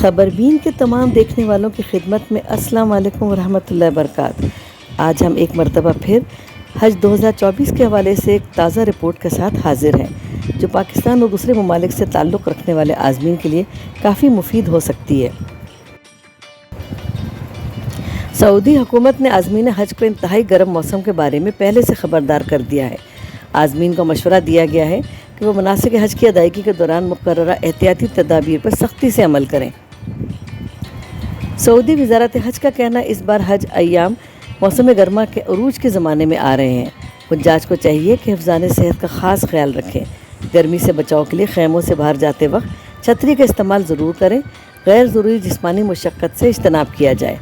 خبربین کے تمام دیکھنے والوں کی خدمت میں السلام علیکم ورحمۃ اللہ وبرکاتہ۔ آج ہم ایک مرتبہ پھر حج 2024 کے حوالے سے ایک تازہ رپورٹ کے ساتھ حاضر ہیں، جو پاکستان اور دوسرے ممالک سے تعلق رکھنے والے عازمین کے لیے کافی مفید ہو سکتی ہے۔ سعودی حکومت نے عازمین حج کو انتہائی گرم موسم کے بارے میں پہلے سے خبردار کر دیا ہے۔ عازمین کو مشورہ دیا گیا ہے کہ وہ مناسک حج کی ادائیگی کے دوران مقررہ احتیاطی تدابیر پر سختی سے عمل کریں۔ سعودی وزارت حج کا کہنا ہے اس بار حج ایام موسم گرما کے عروج کے زمانے میں آ رہے ہیں۔ حجاج کو چاہیے کہ حفظان صحت کا خاص خیال رکھیں۔ گرمی سے بچاؤ کے لیے خیموں سے باہر جاتے وقت چھتری کا استعمال ضرور کریں۔ غیر ضروری جسمانی مشقت سے اجتناب کیا جائے۔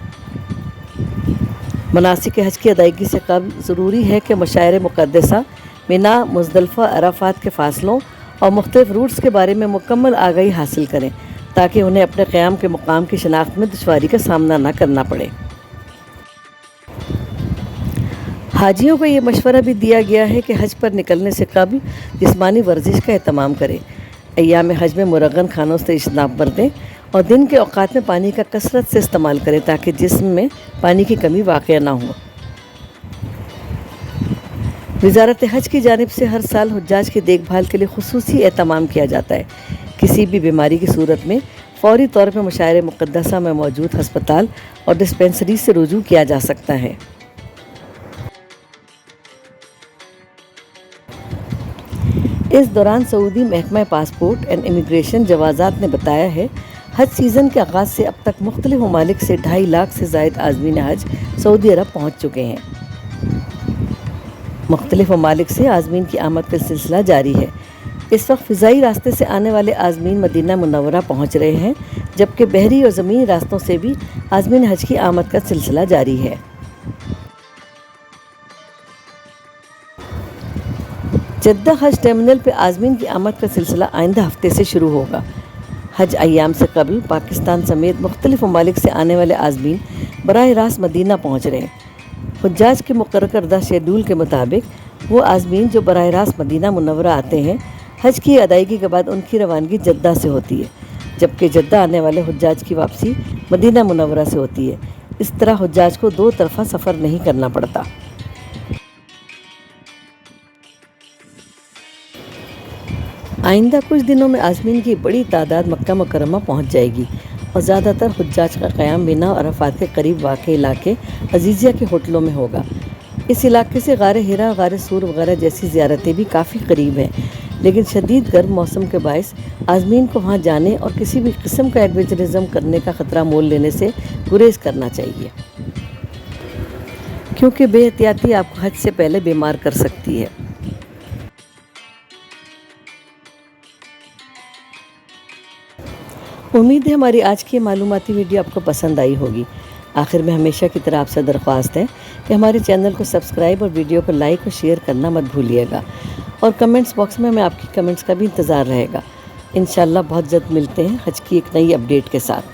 مناسک حج کی ادائیگی سے قبل ضروری ہے کہ مشاعر مقدسہ، مینا، مزدلفہ، عرفات کے فاصلوں اور مختلف روٹس کے بارے میں مکمل آگاہی حاصل کریں، تاکہ انہیں اپنے قیام کے مقام کی شناخت میں دشواری کا سامنا نہ کرنا پڑے۔ حاجیوں کو یہ مشورہ بھی دیا گیا ہے کہ حج پر نکلنے سے قبل جسمانی ورزش کا اہتمام کریں۔ ایام حج میں مرغن کھانوں سے اجتناب برتیں اور دن کے اوقات میں پانی کا کثرت سے استعمال کریں، تاکہ جسم میں پانی کی کمی واقع نہ ہو۔ وزارت حج کی جانب سے ہر سال حجاج کی دیکھ بھال کے لیے خصوصی اہتمام کیا جاتا ہے۔ کسی بھی بیماری کی صورت میں فوری طور پر مشاعر مقدسہ میں موجود ہسپتال اور ڈسپنسری سے رجوع کیا جا سکتا ہے۔ اس دوران سعودی محکمہ پاسپورٹ اینڈ امیگریشن جوازات نے بتایا ہے، حج سیزن کے آغاز سے اب تک مختلف ممالک سے 2.5 لاکھ سے زائد عازمین حج سعودی عرب پہنچ چکے ہیں۔ مختلف ممالک سے عازمین کی آمد کا سلسلہ جاری ہے۔ اس وقت فضائی راستے سے آنے والے عازمین مدینہ منورہ پہنچ رہے ہیں، جبکہ بحری اور زمینی راستوں سے بھی عازمین حج کی آمد کا سلسلہ جاری ہے۔ جدہ حج ٹرمینل پہ عازمین کی آمد کا سلسلہ آئندہ ہفتے سے شروع ہوگا۔ حج ایام سے قبل پاکستان سمیت مختلف ممالک سے آنے والے عازمین براہ راست مدینہ پہنچ رہے ہیں۔ حجاج کے مقرر کردہ شیڈول کے مطابق وہ عازمین جو براہ راست مدینہ منورہ آتے ہیں، حج کی ادائیگی کے بعد ان کی روانگی جدہ سے ہوتی ہے، جبکہ جدہ آنے والے حجاج کی واپسی مدینہ منورہ سے ہوتی ہے۔ اس طرح حجاج کو 2 طرفہ سفر نہیں کرنا پڑتا۔ آئندہ کچھ دنوں میں عازمین کی بڑی تعداد مکہ مکرمہ پہنچ جائے گی اور زیادہ تر حجاج کا قیام مینا اور عرفات کے قریب واقع علاقے عزیزیہ کے ہوٹلوں میں ہوگا۔ اس علاقے سے غار حرا، غار سور وغیرہ جیسی زیارتیں بھی کافی قریب ہیں، لیکن شدید گرم موسم کے باعث عازمین کو وہاں جانے اور کسی بھی قسم کا ایڈونچرزم کرنے کا خطرہ مول لینے سے گریز کرنا چاہیے، کیونکہ بے احتیاطی آپ کو حج سے پہلے بیمار کر سکتی ہے۔ امید ہے ہماری آج کی معلوماتی ویڈیو آپ کو پسند آئی ہوگی۔ آخر میں ہمیشہ کی طرح آپ سے درخواست ہے کہ ہمارے چینل کو سبسکرائب اور ویڈیو کو لائک اور شیئر کرنا مت بھولیے گا، اور کمنٹس باکس میں ہمیں آپ کی کمنٹس کا بھی انتظار رہے گا۔ انشاءاللہ بہت جلد ملتے ہیں حج کی ایک نئی اپڈیٹ کے ساتھ۔